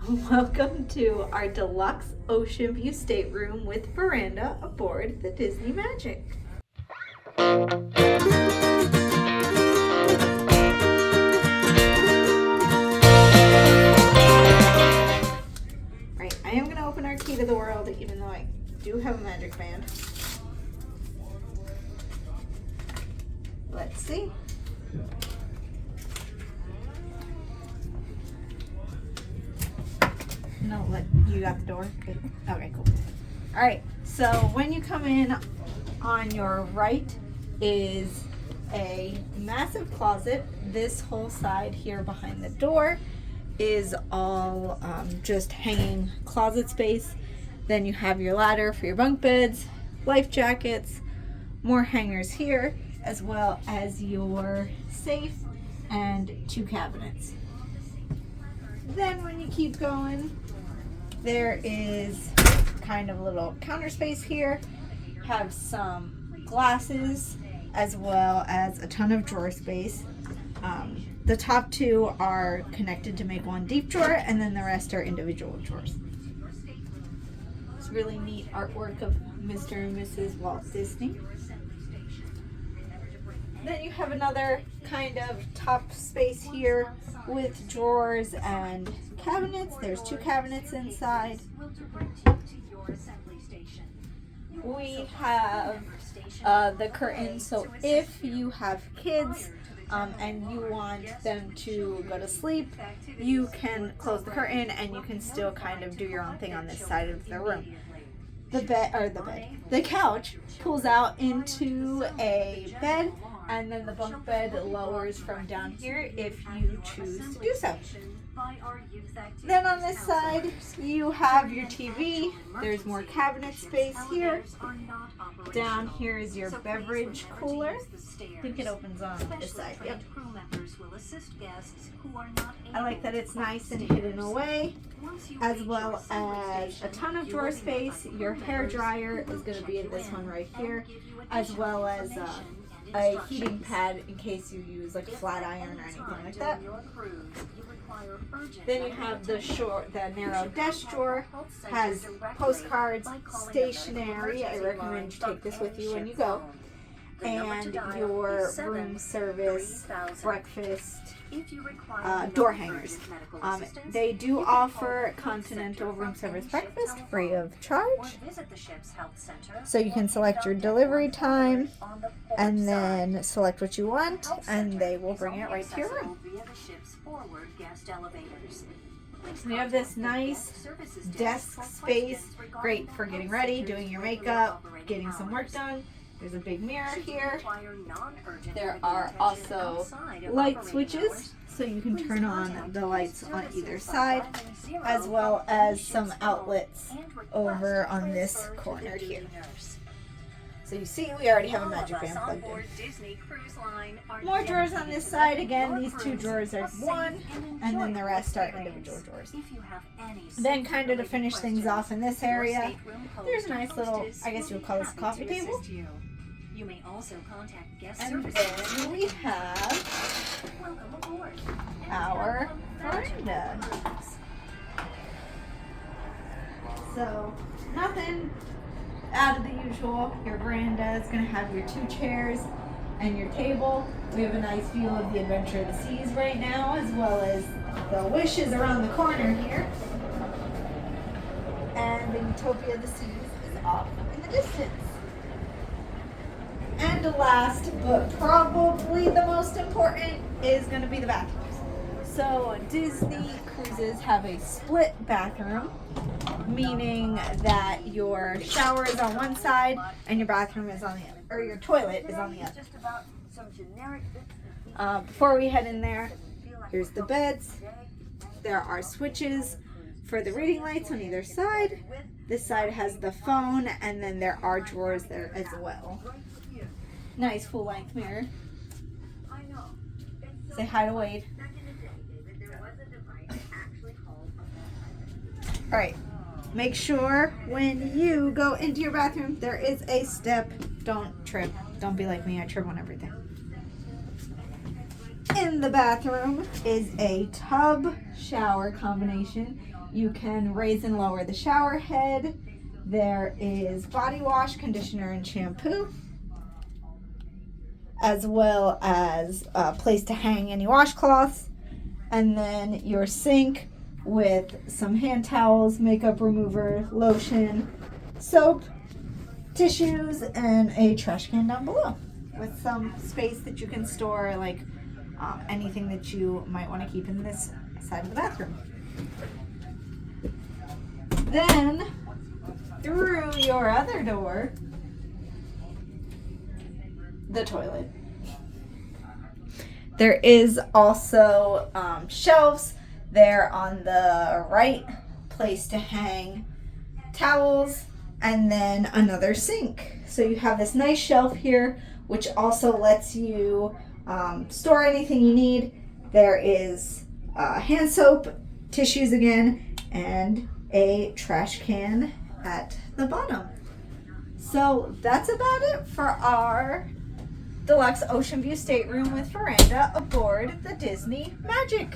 Welcome to our Deluxe Oceanview Stateroom with Verandah aboard the Disney Magic. Right, I am going to open our key to the world, even though I do have a magic band. Let's see. No, you got the door? Good. Okay, cool. All right, so when you come in, on your right is a massive closet. This whole side here behind the door is all just hanging closet space. Then you have your ladder for your bunk beds, life jackets, more hangers here, as well as your safe and 2 cabinets. Then when you keep going, there is kind of a little counter space here. Have some glasses as well as a ton of drawer space. The top 2 are connected to make one deep drawer, and then the rest are individual drawers. It's really neat artwork of Mr. and Mrs. Walt Disney. Then you have another kind of top space here with drawers and cabinets. There's 2 cabinets inside. We have the curtain, so if you have kids and you want them to go to sleep, you can close the curtain and you can still kind of do your own thing on this side of the room. The couch pulls out into a bed, and then the bunk bed lowers from down here if you choose to do so. Then on this side, you have your TV. There's more cabinet space here. Down here is your beverage cooler. I think it opens on this side. Yep. I like that it's nice and hidden away, as well as a ton of drawer space. Your hair dryer is going to be in this one right here, as well as a heating pad in case you use like a flat iron or anything like that. Then you have the narrow desk drawer, has postcards, stationery. I recommend you take this with you when you go. And your room service, breakfast, door hangers. They do offer continental room service breakfast free of charge. So you can select your delivery time and then select what you want, and they will bring it right to your room. We have this nice desk space, great for getting ready, doing your makeup, getting some work done. There's a big mirror here. There are also light switches, so you can turn on the lights on either side, as well as some outlets over on this corner here. So you see, we already have a magic band plugged in. More drawers on this side. Again, these 2 drawers are one, and then the rest are individual drawers. Then kind of to finish things off in this area, there's a nice little, I guess you would call this a coffee table. You may also contact guest and services. then we have our veranda. So nothing out of the usual. Your veranda is going to have your 2 chairs and your table. We have a nice view of the Adventure of the Seas right now, as well as the Wishes around the corner here. And the Utopia of the Seas is off in the distance. And last, but probably the most important, is going to be the bathrooms. So Disney cruises have a split bathroom, meaning that your shower is on one side and your bathroom is on the other, or your toilet is on the other. Before we head in there, here's the beds. There are switches for the reading lights on either side. This side has the phone, and then there are drawers there as well. Nice full-length mirror. Say hi to Wade. Alright, make sure when you go into your bathroom, there is a step. Don't trip. Don't be like me, I trip on everything. In in the bathroom is a tub shower combination. You can raise and lower the shower head. There is body wash, conditioner, and shampoo, as well as a place to hang any washcloths. And then your sink with some hand towels, makeup remover, lotion, soap, tissues, and a trash can down below with some space that you can store like anything that you might want to keep in this side of the bathroom. Then through your other door, the toilet. There is also shelves there on the right, place to hang towels, and then another sink. So you have this nice shelf here, which also lets you store anything you need. There is hand soap, tissues again, and a trash can at the bottom. So that's about it for our Deluxe Oceanview Stateroom with Verandah aboard the Disney Magic.